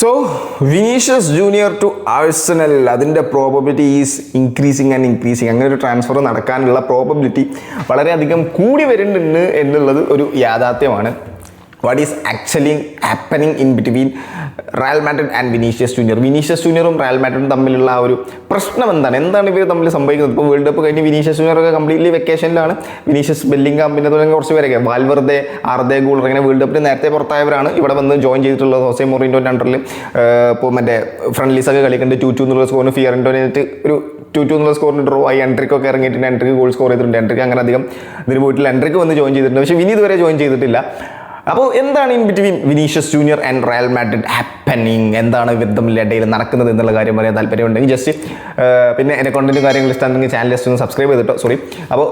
So, Vinicius Junior to Arsenal, അതിൻ്റെ probability is increasing and increasing. അങ്ങനെ ഒരു transfer നടക്കാനുള്ള പ്രോബബിലിറ്റി വളരെയധികം കൂടി വരുന്നുണ്ട് എന്നുള്ളത് ഒരു യാഥാർത്ഥ്യമാണ്. What is actually happening in between Real Madrid and Vinicius Junior? Vinicius ജൂനിയറും റയൽ മാഡ്രിഡും തമ്മിലുള്ള ആ ഒരു പ്രശ്നം എന്താണ് ഇവർ തമ്മിൽ സംഭവിക്കുന്നത്? ഇപ്പോൾ വേൾഡ് കപ്പ് കഴിഞ്ഞ് വിനീഷ്യസ് ജൂനിയറൊക്കെ കംപ്ലീറ്റ്ലി വെക്കേഷനിലാണ്. വിനീഷ്യസ് ബെല്ലിംഗാം പിന്നെ തുടങ്ങിയ കുറച്ച് പേരൊക്കെ വാൽവെർദെ, ആർദെ ഗൂളർ ഇങ്ങനെ വേൾഡ് കപ്പിൽ നേരത്തെ പുറത്തായവരാണ് ഇവിടെ വന്ന് ജോയിൻ ചെയ്തിട്ടുള്ളത്. ഹോസെ മൊറീനോൻ്റെ അണ്ടറിൽ ഇപ്പോൾ മറ്റേ ഫ്രണ്ട്ലീസൊക്കെ കളിക്കുന്നുണ്ട്. 2-2 എന്നുള്ള സ്കോറിന് ഫിയറൻറ്റോനായിട്ട് ഒരു 2-2 എന്നുള്ള സ്കോറിന് ഡ്രോ ആയി. എൻട്രിക്കൊക്കെ ഇറങ്ങിയിട്ടുണ്ട്. എൻട്രിക്ക് ഗോൾ സ്കോർ ചെയ്തിട്ടുണ്ട്. എൻട്രിക്ക് അങ്ങനെ അധികം ഇതിന് പോയിട്ടില്ല. എൻട്രിക്ക് വന്ന് ജോയിൻ ചെയ്തിട്ടുണ്ട്. പക്ഷേ വിനി ഇതുവരെ ജോയിൻ ചെയ്തിട്ടില്ല. അപ്പോൾ എന്താണ് in between Vinicius junior and Real Madrid happening? എന്താണ് ഇവർ തമ്മിൽ ഇടയിൽ നടക്കുന്നത് എന്നുള്ള കാര്യം പറയാൻ താല്പര്യമുണ്ടെങ്കിൽ ജസ്റ്റ് പിന്നെ എൻ്റെ കോണ്ടന്റും കാര്യങ്ങളും ഇഷ്ടമാണെങ്കിൽ ചാനൽ ജസ്റ്റ് ഒന്ന് സബ്സ്ക്രൈബ് ചെയ്തിട്ടോ. സോറി. അപ്പോൾ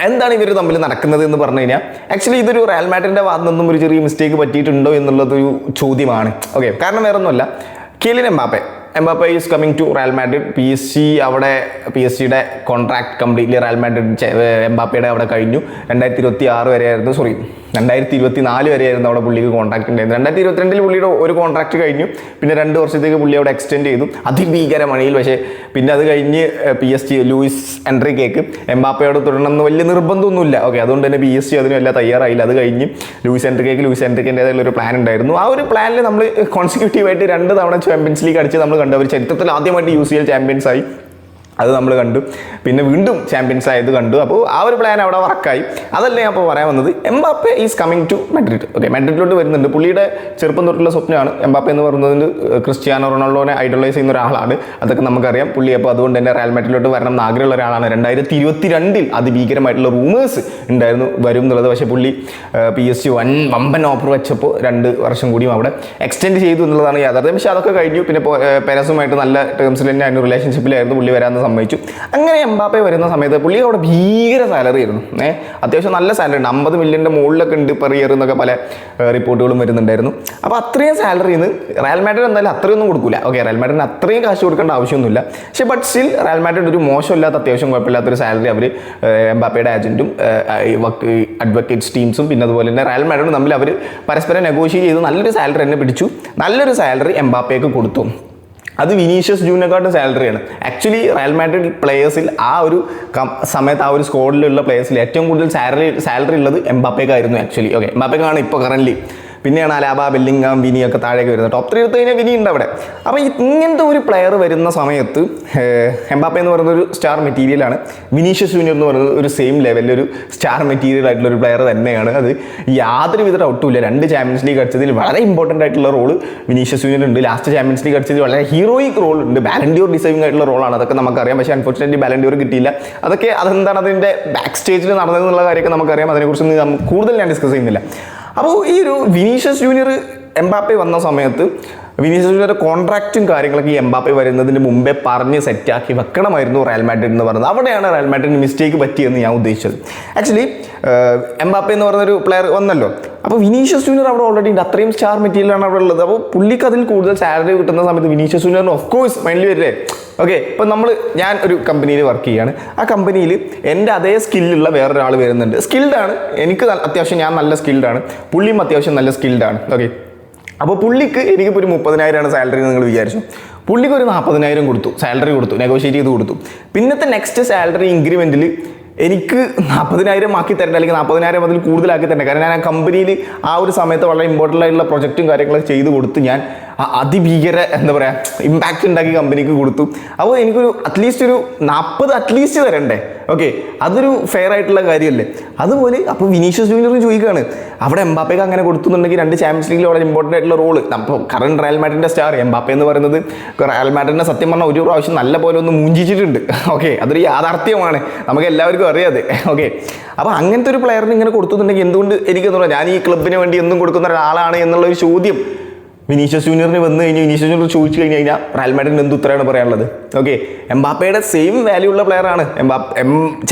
എന്താണ് ഇവർ തമ്മിൽ നടക്കുന്നത് എന്ന് പറഞ്ഞു കഴിഞ്ഞാൽ ആക്ച്വലി ഇതൊരു റയൽ മാഡ്രിഡിൻ്റെ ഭാഗത്തു നിന്നും ഒരു ചെറിയ മിസ്റ്റേക്ക് പറ്റിയിട്ടുണ്ടോ എന്നുള്ളതൊരു ചോദ്യമാണ്. ഓക്കെ, കാരണം വേറെ ഒന്നുമല്ല, Kylian Mbappe is coming to Real Madrid. P S സിയുടെ കോൺട്രാക്ട് കംപ്ലീറ്റ്ലി റയൽ മാഡ്രിഡ് എംബാപ്പയുടെ അവിടെ കഴിഞ്ഞു. 2026 വരെയായിരുന്നു, 2024 വരെയായിരുന്നു അവിടെ പുള്ളിക്ക് കോൺട്രാക്ട് ഉണ്ടായിരുന്നു. 2022 പുള്ളിയുടെ ഒരു കോൺട്രാക്ട് കഴിഞ്ഞു. പിന്നെ 2 വർഷത്തേക്ക് പുള്ളി അവിടെ എക്സ്റ്റെൻഡ് ചെയ്തു അതിഭീകര മണിയിൽ. പക്ഷേ പിന്നെ അത് കഴിഞ്ഞ് PSG ലൂയിസ് എൻട്രിക്കേക്ക് എംബാപ്പയോട് തുടരണമെന്ന് വലിയ നിർബന്ധമൊന്നുമില്ല. ഓക്കെ, അതുകൊണ്ട് തന്നെ PSG അതിനും എല്ലാം തയ്യാറായില്ല. അത് കഴിഞ്ഞ് ലൂയിസ് എൻട്രിക്കേൻ്റെതായുള്ള ഒരു പ്ലാൻ ഉണ്ടായിരുന്നു. ആ ഒരു പ്ലാനിൽ നമ്മൾ കോൺസിക്യൂട്ടീവായിട്ട് 2 തവണ ചാമ്പ്യൻസ് ലീഗ് അടിച്ച് നമ്മൾ കണ്ടു. അവർ ചരിത്രത്തിൽ ആദ്യമായിട്ട് UCL ചാമ്പ്യൻസ് ആയി. അത് നമ്മൾ കണ്ടു. പിന്നെ വീണ്ടും ചാമ്പ്യൻസ് ആയത് കണ്ടു. അപ്പോൾ ആ ഒരു പ്ലാൻ അവിടെ വർക്കായി. അതല്ലേ അപ്പോൾ പറയാൻ വന്നത്. Mbappe is coming to Madrid. Okay, മാഡ്രിഡിലോട്ട് വരുന്നുണ്ട്. പുള്ളിയുടെ ചെറുപ്പം തൊട്ടുള്ള സ്വപ്നമാണ് എംബാപ്പെ എന്ന് പറയുന്നതിന്. ക്രിസ്ത്യാനോ റൊണാൾഡോനെ ഐഡലൈസ് ചെയ്യുന്ന ഒരാളാണ്, അതൊക്കെ നമുക്കറിയാം. പുള്ളി അപ്പോൾ അതുകൊണ്ട് തന്നെ റയൽ മാഡ്രിഡിലോട്ട് വരണം എന്ന് ആഗ്രഹമുള്ള ഒരാളാണ്. 2022 അതിഭീകരമായിട്ടുള്ള റൂമേഴ്സ് ഉണ്ടായിരുന്നു വരും എന്നുള്ളത്. പക്ഷേ പുള്ളി PSG വമ്പൻ ഓഫർ വെച്ചപ്പോൾ 2 വർഷം കൂടിയും അവിടെ എക്സ്റ്റെൻഡ് ചെയ്തു എന്നുള്ളതാണ് യാഥാർത്ഥ്യം. പക്ഷേ അതൊക്കെ കഴിഞ്ഞു. പിന്നെ പെരസുമായിട്ട് നല്ല ടേംസിൽ തന്നെ അതിന് റിലേഷൻഷിപ്പിലായിരുന്നു പുള്ളി വരാമെന്ന് സമ്മതിച്ചു. അങ്ങനെ എംബാപ്പെ വരുന്ന സമയത്ത് പുള്ളി അവിടെ ഭീകര സാലറി ആയിരുന്നു. അത്യാവശ്യം നല്ല സാലറി ഉണ്ട്. 50 മില്യൻ്റെ മുകളിലൊക്കെ ഉണ്ട് പെർ ഇയർ എന്നൊക്കെ പല റിപ്പോർട്ടുകളും വരുന്നുണ്ടായിരുന്നു. അപ്പോൾ അത്രയും സാലറിന്ന് റയൽ മാഡ്രിഡ് എന്തായാലും അത്രയൊന്നും കൊടുക്കില്ല. ഓക്കെ, റയൽ മാഡ്രിഡിന് അത്രയും കാശ് കൊടുക്കേണ്ട ആവശ്യമൊന്നുമില്ല. പക്ഷേ ബട്ട് സ്റ്റിൽ റയൽ മാഡ്രിഡ് ഒരു മോശമില്ലാത്ത അത്യാവശ്യം കുഴപ്പമില്ലാത്തൊരു സാലറി അവർ എംബാപ്പയുടെ ഏജൻറ്റും അഡ്വക്കേറ്റ്സ് ടീംസും പിന്നെ അതുപോലെ തന്നെ റയൽ മാഡ്രിഡും തമ്മിൽ അവർ പരസ്പരം നെഗോഷിയേറ്റ് ചെയ്ത് നല്ലൊരു സാലറി തന്നെ പിടിച്ചു. നല്ലൊരു സാലറി എംബാപ്പയ്ക്ക് കൊടുത്തു. അത് വിനീഷ്യസ് ജൂനിയറിനെക്കാട്ടും സാലറിയാണ്. ആക്ച്വലി റയൽ മാഡ്രിഡ് പ്ലേയേഴ്സിൽ ആ ഒരു സമയത്ത് ആ ഒരു സ്ക്വാഡിലുള്ള പ്ലേയേഴ്സിൽ ഏറ്റവും കൂടുതൽ സാലറി ഉള്ളത് എംബാപ്പയ്ക്കായിരുന്നു ആക്ച്വലി. ഓക്കെ, എംബാപ്പയ്ക്കാണ് ഇപ്പോൾ കറൻറ്റ്ലി. പിന്നെയാണ് അലാബ, ബെല്ലിംഗാം, വിനിയൊക്കെ താഴേക്ക് വരുന്നത്. ടോപ്പ് 3 എടുത്ത് കഴിഞ്ഞാൽ വിനി ഉണ്ട് അവിടെ. അപ്പോൾ ഇങ്ങനത്തെ ഒരു പ്ലെയർ വരുന്ന സമയത്ത് എംബാപ്പെ എന്ന് പറയുന്ന ഒരു സ്റ്റാർ മെറ്റീരിയലാണ്. വിനീഷ്യസ് ജൂനിയർ എന്ന് പറയുന്നത് ഒരു സെയിം ലെവലിൽ ഒരു സ്റ്റാർ മെറ്റീരിയൽ ആയിട്ടുള്ള ഒരു പ്ലെയർ തന്നെയാണ്. അത് യാതൊരു വിധ ഡൗട്ടുമില്ല. 2 ചാമ്പ്യൻസ് ലീഗ് അടിച്ചതിൽ വളരെ ഇമ്പോർട്ടൻ്റ് ആയിട്ടുള്ള റോള് വിനീഷ്യസ് ജൂനിയർ ഉണ്ട്. ലാസ്റ്റ് ചാമ്പ്യൻസ് ലീഗ് അടിച്ചതിൽ വളരെ ഹീറോയിക് റോൾ ഉണ്ട്. ബാലൻഡിയോർ ഡിസേർവിംഗ് ആയിട്ടുള്ള റോളാണ്. അതൊക്കെ നമുക്കറിയാം. പക്ഷേ അൺഫോർച്ചുനേറ്റ്ലി ബാലൻഡിയോർ കിട്ടിയില്ല. അതെന്താണ് അതിൻ്റെ ബാക്ക് സ്റ്റേജിൽ നടന്നതെന്നുള്ള കാര്യമൊക്കെ നമുക്കറിയാം. അതിനെക്കുറിച്ച് കൂടുതൽ ഞാൻ ഡിസ്കസ് ചെയ്യുന്നില്ല. അപ്പോൾ ഈ ഒരു വിനീഷ്യസ് ജൂനിയർ എംബാപ്പെ വന്ന സമയത്ത് വിനീഷ്യസ് ജൂനിയർ കോൺട്രാക്റ്റും കാര്യങ്ങളൊക്കെ ഈ എംബാപ്പെ വരുന്നതിന് മുമ്പേ പറഞ്ഞ് സെറ്റാക്കി വെക്കണമായിരുന്നു റയൽ മാഡ്രിഡ് എന്ന് പറയുന്നത്. അവിടെയാണ് റയൽ മാഡ്രിഡിന് മിസ്റ്റേക്ക് പറ്റിയെന്ന് ഞാൻ ഉദ്ദേശിച്ചത്. ആക്ച്വലി എംബാപ്പെ എന്ന് പറയുന്നൊരു പ്ലെയർ വന്നല്ലോ. അപ്പോൾ വിനീഷ്യസ് ജൂനിയർ അവിടെ ഓൾറെഡി ഉണ്ട്. അത്രയും സ്റ്റാർ മെറ്റീരിയലാണ് അവിടെ ഉള്ളത്. അപ്പോൾ പുള്ളിക്ക് അതിൽ കൂടുതൽ സാലറി കിട്ടുന്ന സമയത്ത് വിനീഷ്യസ് ജൂനിയറിന് ഓഫ് കോഴ്സ് മൈൻഡിൽ വരില്ലേ? ഓക്കെ, ഇപ്പം ഞാൻ ഒരു കമ്പനിയിൽ വർക്ക് ചെയ്യുകയാണ്. ആ കമ്പനിയിൽ എൻ്റെ അതേ സ്കില്ലുള്ള വേറൊരാൾ വരുന്നുണ്ട്. സ്കിൽഡാണ്, എനിക്ക് അത്യാവശ്യം ഞാൻ നല്ല സ്കിൽഡാണ്, പുള്ളിയും അത്യാവശ്യം നല്ല സ്കിൽഡാണ്. ഓക്കെ, അപ്പോൾ പുള്ളിക്ക് എനിക്കിപ്പോൾ ഒരു 30,000 സാലറി നിങ്ങൾ വിചാരിച്ചു. പുള്ളിക്ക് ഒരു 40,000 കൊടുത്തു, സാലറി കൊടുത്തു, നെഗോഷിയേറ്റ് ചെയ്ത് കൊടുത്തു. പിന്നത്തെ നെക്സ്റ്റ് സാലറി ഇൻക്രിമെൻറ്റിൽ എനിക്ക് 40,000 ആക്കി തരേണ്ട, അല്ലെങ്കിൽ 40,000 അതിൽ കൂടുതലാക്കി തരേണ്ട. കാരണം ഞാൻ ആ കമ്പനിയിൽ ആ ഒരു സമയത്ത് വളരെ ഇമ്പോർട്ടൻ്റ് ആയിട്ടുള്ള പ്രൊജക്റ്റും കാര്യങ്ങളൊക്കെ ചെയ്ത് കൊടുത്ത് ഞാൻ അതിഭീകര ഇമ്പാക്റ്റ് ഉണ്ടാക്കി കമ്പനിക്ക് കൊടുത്തു. അപ്പോൾ എനിക്കൊരു അറ്റ്ലീസ്റ്റ് ഒരു 40 അറ്റ്ലീസ്റ്റ് തരണ്ടേ? ഓക്കെ, അതൊരു ഫെയർ ആയിട്ടുള്ള കാര്യമല്ലേ? അതുപോലെ അപ്പോൾ വിനീഷ്യസ് ജൂനിയറും ചോദിക്കുകയാണ്, അവിടെ എംബാപ്പയ്ക്ക് അങ്ങനെ കൊടുത്തുന്നുണ്ടെങ്കിൽ 2 ചാമ്പ്യൻസ് ലീഗിൽ വളരെ ഇമ്പോർട്ടൻ്റ് ആയിട്ടുള്ള റോള്. അപ്പോൾ കറണ്ട് റയൽ മാഡ്രിഡിൻ്റെ സ്റ്റാർ എംബാപ്പെ എന്ന് പറയുന്നത് റയൽ മാഡ്രിഡിനെ സത്യം പറഞ്ഞാൽ ഒരു പ്രാവശ്യം നല്ല പോലെ ഒന്ന് മൂഞ്ചിച്ചിട്ടുണ്ട്. ഓക്കെ, അതൊരു യാഥാർത്ഥ്യമാണ്, നമുക്ക് എല്ലാവർക്കും അറിയാതെ. ഓക്കെ, അപ്പോൾ അങ്ങനത്തെ ഒരു പ്ലെയറിന് ഇങ്ങനെ കൊടുത്തുന്നുണ്ടെങ്കിൽ എന്തുകൊണ്ട് എനിക്കെന്ന് പറഞ്ഞാൽ ഞാൻ ഈ ക്ലബിന് വേണ്ടി എന്നും കൊടുക്കുന്ന ഒരാളാണ് എന്നുള്ളൊരു ചോദ്യം വിനീഷ്യസ് ജൂനിയറിന് വന്നു കഴിഞ്ഞാൽ വിനീഷ്യസ് ജൂനിയർ ചോദിച്ചു കഴിഞ്ഞാൽ റയൽ മാഡ്രിഡിന് എന്ത് ഉത്തരമാണ് പറയാനുള്ളത്? ഓക്കെ, എംബാപ്പയുടെ സെയിം വാല്യൂ ഉള്ള പ്ലെയറാണ്.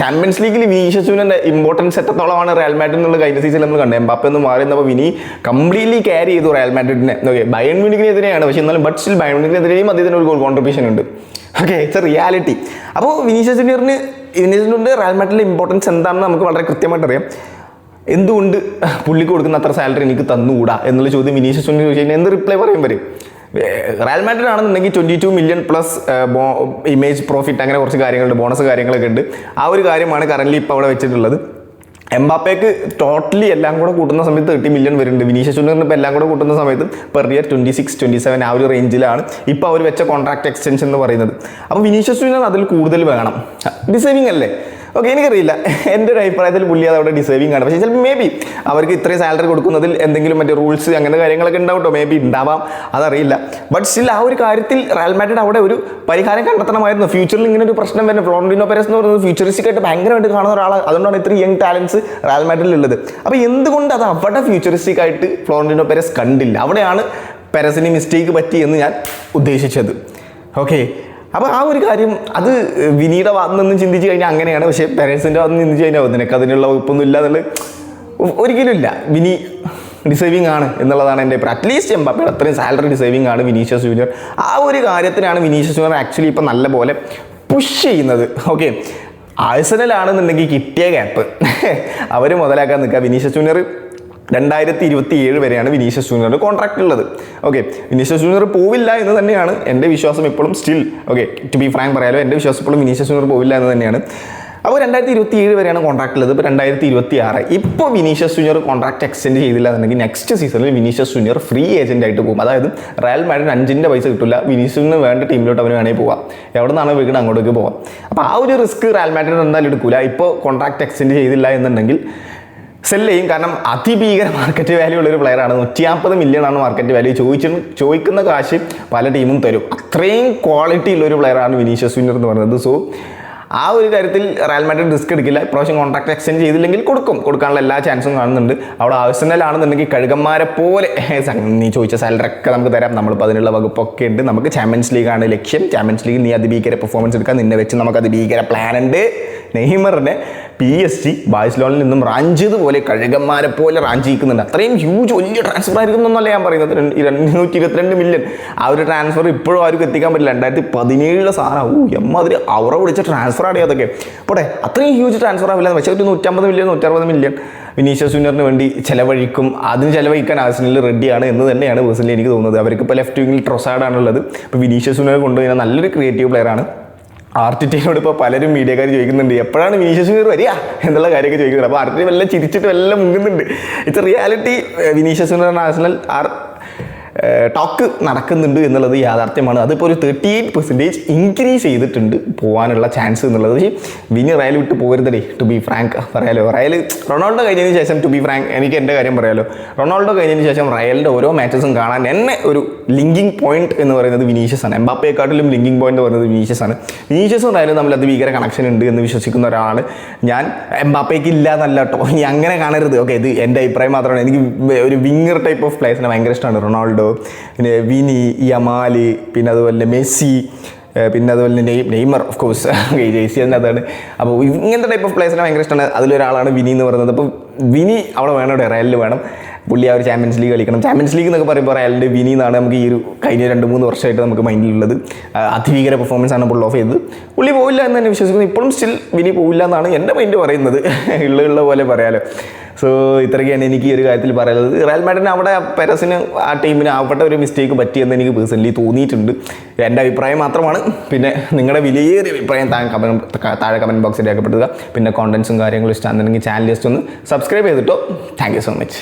ചാമ്പ്യൻസ് ലീഗിൽ വിനീഷ്യസ് ജൂനിയറിൻ്റെ ഇമ്പോർട്ടൻസ് എത്രത്തോളമാണ് റയൽ മാഡ്രിഡ് എന്നുള്ള കഴിഞ്ഞ സീസണിൽ നമ്മൾ കണ്ടത്. എംബാപ്പെ ഒന്ന് മാറി എന്നപ്പോൾ വിനി കംപ്ലീറ്റ്ലി ക്യാരി ചെയ്തു റയൽ മാഡ്രിഡിനെ. ഓക്കെ, ബയൺ മ്യൂണിക്കിനെതിരെയാണ്, പക്ഷേ എന്നാലും ബട്ട് സ്റ്റിൽ ബയൺ മ്യൂണിക്കിനെതിരെയും അദ്ദേഹത്തിന് ഒരു ഗോൾ കോൺട്രിബ്യൂഷൻ ഉണ്ട്. Okay, it's A reality. അപ്പോൾ വിനീഷ്യസ് ജൂനിയറിന് റയൽ മാഡ്രിഡിലെ ഇമ്പോർട്ടൻസ് എന്താണെന്ന് നമുക്ക് വളരെ കൃത്യമായിട്ട് അറിയാം. എന്തുകൊണ്ട് പുള്ളിക്ക് കൊടുക്കുന്ന അത്ര സാലറി എനിക്ക് തന്നുകൂടാ എന്നുള്ള ചോദ്യം വിനീഷ്യസ് ജൂനിയർ ചോദിച്ചു കഴിഞ്ഞാൽ എന്ത് റിപ്ലൈ പറയും വരും? റയൽ മാഡ്രിഡ് ആണെന്നുണ്ടെങ്കിൽ 22 മില്യൺ പ്ലസ് ഇമേജ് പ്രോഫിറ്റ് അങ്ങനെ കുറച്ച് കാര്യങ്ങളുണ്ട്, ബോണസ് കാര്യങ്ങളൊക്കെ ഉണ്ട്. ആ ഒരു കാര്യമാണ് കറന്റ് ഇപ്പോൾ അവിടെ വെച്ചിട്ടുള്ളത്. എംബാപ്പയ്ക്ക് ടോട്ടലി എല്ലാം കൂടെ കൂട്ടുന്ന സമയത്ത് 30 മില്യൺ വരുന്നുണ്ട്. വിനീഷ്യസ് ജൂനിയറിന് ഇപ്പോൾ എല്ലാം കൂടെ കൂട്ടുന്ന സമയത്ത് പെർ ഇയർ 26-27 ആ ഒരു റേഞ്ചിലാണ് ഇപ്പോൾ അവർ വെച്ച കോൺട്രാക്ട് എക്സ്റ്റൻഷൻ എന്ന് പറയുന്നത്. അപ്പോൾ വിനീഷ്യസ് ജൂനിയർ അതിൽ കൂടുതൽ വേണം. ഡിസേവിങ് അല്ലേ? ഓക്കെ, എനിക്കറിയില്ല, എൻ്റെ ഒരു അഭിപ്രായത്തിൽ പുള്ളി അത് അവിടെ ഡിസേവിങ് ആണ്. പക്ഷേ ചിലപ്പോൾ മേ ബി അവർക്ക് ഇത്രയും സാലറി കൊടുക്കുന്നതിൽ എന്തെങ്കിലും മറ്റേ റൂൾസ് അങ്ങനെ കാര്യങ്ങളൊക്കെ ഉണ്ടാവട്ടോ, മേ ബി ഉണ്ടാവാം, അതറിയില്ല. ബട്ട് സ്റ്റിൽ ആ ഒരു കാര്യത്തിൽ റയൽ മാഡ്രിഡ് അവിടെ ഒരു പരിഹാരം കണ്ടെത്തണമായിരുന്നു. ഫ്യൂച്ചറിൽ ഇങ്ങനെ ഒരു പ്രശ്നം വരുന്നത്, ഫ്ലോറന്റീനോ പെരസ് എന്ന് പറയുന്നത് ഫ്യൂച്ചറിസ്റ്റിക് ആയിട്ട് ഭയങ്കരമായിട്ട് കാണുന്ന ഒരാളാണ്. അതുകൊണ്ടാണ് ഇത്രയും യങ് ടാലൻസ് റയൽ മാഡ്രിഡിൽ ഉള്ളത്. അപ്പോൾ എന്തുകൊണ്ട് അത് അവിടെ ഫ്യൂച്ചറിസ്റ്റിക് ആയിട്ട് ഫ്ലോറന്റീനോ പെരസ് കണ്ടില്ല? അവിടെയാണ് പെരസിന് മിസ്റ്റേക്ക് പറ്റിയെന്ന് ഞാൻ ഉദ്ദേശിച്ചത്. ഓക്കെ, അപ്പോൾ ആ ഒരു കാര്യം അത് വിനിയുടെ ഭാഗത്ത് നിന്ന് ചിന്തിച്ച് കഴിഞ്ഞാൽ അങ്ങനെയാണ്. പക്ഷേ പെരേസിൻ്റെ ഭാഗത്ത് നിന്ന് ചിന്തിച്ച് കഴിഞ്ഞാൽ നിനക്ക് അതിനുള്ള വകുപ്പൊന്നും ഇല്ല എന്നുള്ളത് ഒരിക്കലും ഇല്ല. വിനി ഡിസേവിങ് ആണ് എന്നുള്ളതാണ് എൻ്റെ അഭിപ്രായം. അറ്റ്ലീസ്റ്റ് എംബാപ്പയുടെ അത്രയും സാലറി ഡിസേവിങ് ആണ് വിനീഷ്യസ് ജൂനിയർ. ആ ഒരു കാര്യത്തിനാണ് വിനീഷ്യസ് ജൂനിയർ ആക്ച്വലി ഇപ്പം നല്ല പോലെ പുഷ് ചെയ്യുന്നത്. ഓക്കെ, ആഴ്സണലാണെന്നുണ്ടെങ്കിൽ കിട്ടിയ ഗ്യാപ്പ് അവർ മുതലാക്കാൻ നിൽക്കുക. വിനീഷ്യസ് ജൂനിയർ 2027 വരെയാണ് വിനീഷ്യസ് ജൂനിയറിൻ്റെ കോൺട്രാക്റ്റ് ഉള്ളത്. ഓക്കെ, വിനീഷ്യസ് ജൂനിയർ പോവില്ല എന്ന് തന്നെയാണ് എൻ്റെ വിശ്വാസം ഇപ്പോഴും. Still okay, to be frank പറയാലോ, എൻ്റെ വിശ്വാസം ഇപ്പോഴും വിനീഷ്യസ് ജൂനിയർ പോവില്ല എന്ന് തന്നെയാണ്. അപ്പോൾ 2027 വരെയാണ് കോൺട്രാക്ട് ഉള്ളത്. ഇപ്പോൾ 2026 ഇപ്പോൾ വിനീഷ്യസ് ജൂനിയർ കോൺട്രാക്ട് എക്സ്റ്റെൻഡ് ചെയ്തില്ല എന്നുണ്ടെങ്കിൽ നെക്സ്റ്റ് സീസണിൽ വിനീഷ്യസ് ജൂനിയർ ഫ്രീ ഏജന്റ് ആയിട്ട് പോകും. അതായത് റയൽ മാഡ്രിഡ് 5 പൈസ കിട്ടില്ല, വിനീഷ്യസിന് വേണ്ട ടീമിലോട്ട് അവന് വേണമെങ്കിൽ പോവാം. എവിടെ നിന്നാണ് വീട് അങ്ങോട്ടേക്ക് പോവാം. അപ്പോൾ ആ ഒരു റിസ്ക് റയൽ മാഡ്രിഡ് എന്തായാലും എടുക്കില്ല. ഇപ്പോൾ കോൺട്രാക്ട് എക്സ്റ്റെൻഡ് ചെയ്തില്ല എന്നുണ്ടെങ്കിൽ സെല്ല് ചെയ്യും. കാരണം അതിഭീകര മാർക്കറ്റ് വാല്യൂ ഉള്ളൊരു പ്ലെയറാണ്. 150 മില്യൺ ആണ് മാർക്കറ്റ് വാല്യൂ. ചോദിക്കുന്ന കാശ് പല ടീമും തരും. അത്രയും ക്വാളിറ്റി ഉള്ളൊരു പ്ലെയറാണ് വിനീഷ്യസ് ജൂനിയർ എന്ന് പറയുന്നത്. സോ ആ ഒരു കാര്യത്തിൽ റയൽ മാഡ്രിഡ് റിസ്ക് എടുക്കില്ല. ഇപ്രാവശ്യം കോൺട്രാക്ട് എക്സ്റ്റെൻഡ് ചെയ്തില്ലെങ്കിൽ കൊടുക്കാനുള്ള എല്ലാ ചാൻസും കാണുന്നുണ്ട്. അവിടെ ആഴ്സണലാണെന്നുണ്ടെങ്കിൽ കഴുകന്മാരെ പോലെ നീ ചോദിച്ച സാലറി ഒക്കെ നമുക്ക് തരാം, നമ്മളിപ്പോൾ അതിനുള്ള വകുപ്പൊക്കെ ഉണ്ട്. നമുക്ക് ചാമ്പ്യൻസ് ലീഗാണ് ലക്ഷ്യം. ചാമ്പ്യൻസ് ലീഗിൽ നീ അതിഭീകര പെർഫോമൻസ് എടുക്കാൻ, നിന്നെ വെച്ച് നമുക്ക് അതിഭീകര പ്ലാൻ ഉണ്ട്. നെയ്മറിനെ PSG ബാഴ്സലോണിൽ നിന്നും റാഞ്ചിയതുപോലെ കഴുകന്മാരെ പോലെ റാഞ്ചിക്കുന്നുണ്ട്. അത്രയും ഹ്യൂജ് വലിയ ട്രാൻസ്ഫർ ആയിരിക്കും എന്നല്ല ഞാൻ പറയുന്നത്. 222 മില്യൺ ആ ഒരു ട്രാൻസ്ഫർ ഇപ്പോഴും ആർക്കും എത്തിക്കാൻ പറ്റില്ല. 2017 സാധനം എമ്മാതിരി അവറ വിളിച്ച ട്രാൻസ്ഫർ ആണ് അതൊക്കെ. പോട്ടെ, അത്രയും ഹ്യൂജ് ട്രാൻസ്ഫർ ആവില്ല. പക്ഷേ ഒരു 150 മില്യൺ 160 മില്യൺ വിനീഷ്യസ് ജൂനിയറിന് വേണ്ടി ചിലവഴിക്കും. അതിന് ചിലവഴിക്കാൻ ആഴ്സണൽ റെഡിയാണ് എന്ന് തന്നെയാണ് പേഴ്സണലി എനിക്ക് തോന്നുന്നത്. അവർക്ക് ഇപ്പോൾ ലെഫ്റ്റ് വിങ്ങിൽ ട്രൊസാർഡാണുള്ളത്. ഇപ്പോൾ വിനീഷ്യസ് ജൂനിയർ കൊണ്ടുപോയി നല്ലൊരു ക്രിയേറ്റീവ് പ്ലെയറാണ്. ആർട്ടിറ്റയോട് ഇപ്പോൾ പലരും മീഡിയക്കാർ ചോദിക്കുന്നുണ്ട് എപ്പോഴാണ് വിനീഷ്യസ് ജൂനിയർ വരിക എന്നുള്ള കാര്യമൊക്കെ ചോദിക്കുന്നത്. അപ്പോൾ ആർട്ടിറ്റി വല്ല ചിരിച്ചിട്ട് വല്ല മുങ്ങുന്നുണ്ട്. It's reality. Vinicius Junior Arsenal talk നടക്കുന്നുണ്ട് എന്നുള്ളത് യാഥാർത്ഥ്യമാണ്. അതിപ്പോൾ ഒരു 38% ഇൻക്രീസ് ചെയ്തിട്ടുണ്ട് പോകാനുള്ള ചാൻസ് എന്നുള്ളത്. പക്ഷേ വിനി റയൽ വിട്ട് പോകരുതേ. ടു ബി ഫ്രാങ്ക് പറയാലോ, റയൽ റൊണാൾഡോ കഴിഞ്ഞതിന് ശേഷം, ടു ബി ഫ്രാങ്ക് എനിക്ക് എൻ്റെ കാര്യം പറയാലോ, റൊണാൾഡോ കഴിഞ്ഞതിന് ശേഷം റയലിൻ്റെ ഓരോ മാച്ചസും കാണാൻ എന്നെ ഒരു ലിങ്കിങ് പോയിന്റ് എന്ന് പറയുന്നത് വിനീഷ്യസ് ആണ്. എംബാപ്പയെക്കാട്ടിലും ലിങ്കിങ് പോയിന്റ് പറയുന്നത് വിനീഷ്യസ് ആണ്. വിനീഷ്യസും റയലും തമ്മിൽ അതിഭീകര കണക്ഷൻ ഉണ്ട് എന്ന് വിശ്വസിക്കുന്ന ഒരാളാണ് ഞാൻ. എംബാപ്പയ്ക്ക് ഇല്ല എന്നല്ല കേട്ടോ, ഇനി അങ്ങനെ കാണരുത്. ഓക്കെ, ഇത് എൻ്റെ അഭിപ്രായം മാത്രമാണ്. എനിക്ക് ഒരു വിങ്ങർ ടൈപ്പ് ഓഫ് പ്ലേയേഴ്സിനെ ഭയങ്കര ഇഷ്ടമാണ്. റൊണാൾഡോ, പിന്നെ വിനി, യമാല്, പിന്നെ അതുപോലെ മെസ്സി, പിന്നെ അതുപോലെ നെയ്മർ ഓഫ് കോഴ്സ്, ജെയ്സി അതാണ്. അപ്പോൾ ഇങ്ങനത്തെ ടൈപ്പ് ഓഫ് പ്ലേയേഴ്സിനെ ഭയങ്കര ഇഷ്ടമാണ്. അതിലൊരാളാണ് വിനി എന്ന് പറയുന്നത്. അപ്പോൾ വിനി അവിടെ വേണം, ഇവിടെ റയലിൽ വേണം. പുള്ളി ആ ഒരു ചാമ്പ്യൻസ് ലീഗ് കളിക്കണം. ചാമ്പ്യൻസ് ലീഗ് എന്നൊക്കെ പറയുമ്പോൾ റയലിൻ്റെ വിനി എന്നാണ് നമുക്ക് ഈ ഒരു കഴിഞ്ഞ 2-3 വർഷമായിട്ട് നമുക്ക് മൈൻഡിലുള്ളത്. അതിഭീകര പെർഫോമൻസ് ആണ് പുൾ ഓഫ് ചെയ്തത്. പുള്ളി പോവില്ല എന്ന് തന്നെ വിശ്വസിക്കുന്നു. ഇപ്പോഴും സ്റ്റിൽ വിനി പോവില്ല എന്നാണ് എൻ്റെ മൈൻഡ് പറയുന്നത്. ഉള്ള പോലെ പറയാലോ. സോ ഇത്രയൊക്കെയാണ് എനിക്ക് ഈ ഒരു കാര്യത്തിൽ പറയുന്നത്. റയൽ മാഡ്രിഡിന് അവിടെ പെരസിന് ആ ടീമിന് ആവപ്പെട്ട ഒരു മിസ്റ്റേക്ക് പറ്റിയെന്ന് എനിക്ക് പേഴ്സണലി തോന്നിയിട്ടുണ്ട്. എൻ്റെ അഭിപ്രായം മാത്രമാണ്. പിന്നെ നിങ്ങളുടെ വിലയേറിയ അഭിപ്രായം താഴെ കമൻറ്റ് ബോക്സിൽ രേഖപ്പെടുത്തുക. പിന്നെ കോണ്ടൻസും കാര്യങ്ങളും ഇഷ്ടമാണെന്നുണ്ടെങ്കിൽ ചാനൽ ജസ്റ്റ് ഒന്ന് സബ്സ്ക്രൈബ് ചെയ്തിട്ടോ. Thank you so much.